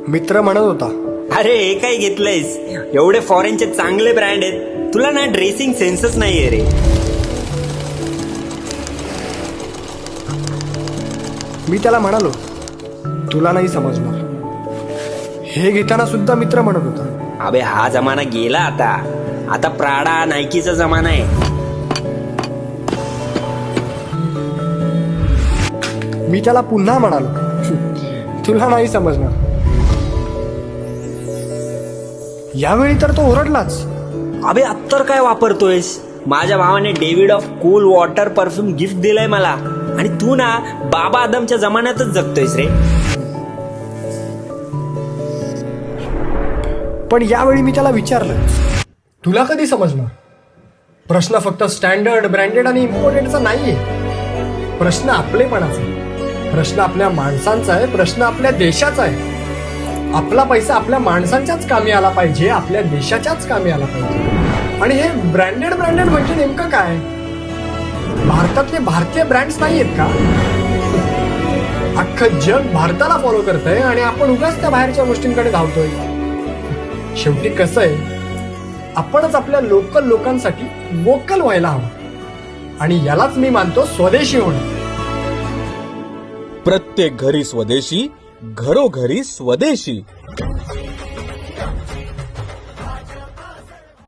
मित्र म्हणत होता. अरे हे काय घेतलंयस? एवढे फॉरेनचे चांगले ब्रँड आहेत, तुला ना ड्रेसिंग सेन्सच नाहीये रे. मी त्याला म्हणालो, तुला नाही समजणार. हे घेताना सुद्धा मित्र म्हणत होता. अबे हा जमाना गेला आता. आता प्राडा नायकीचा जमाना आहे. मी त्याला पुन्हा म्हणालो, तुला नाही समजणार. यावेळी तर तो ओरडलाच. अबे अत्तर काय वापरतोयस? माझ्या भावाने David of cool water perfume gift दिलंय मला, आणि तू ना बाबा आदमच्या जमान्यातच जगतोयस रे. पण यावेळी मी त्याला विचारलं, तुला कधी समजणार? प्रश्न फक्त स्टँडर्ड, ब्रँडेड आणि इम्पोर्टेडचा नाहीये. प्रश्न आपलेपणाचा आहे, प्रश्न आपल्या माणसांचा आहे, प्रश्न आपल्या देशाचा आहे. आपला पैसा आपल्या माणसांच्याच कामी आला पाहिजे, आपल्या देशाच्याच कामी आला पाहिजे. आणि हे ब्रँडेड म्हणजे नेमकं काय? भारतातले भारतीय ब्रँड्स नाही आहेत का? अख्खं जग भारताला फॉलो करतंय आणि आपण उगाच त्या बाहेरच्या गोष्टींकडे धावतोय. शेवटी कसं आहे, आपणच आपल्या लोकल लोकांसाठी वोकल व्हायला हवं, आणि यालाच मी मानतो स्वदेशी होणं. प्रत्येक घरी स्वदेशी, घरोघरी स्वदेशी.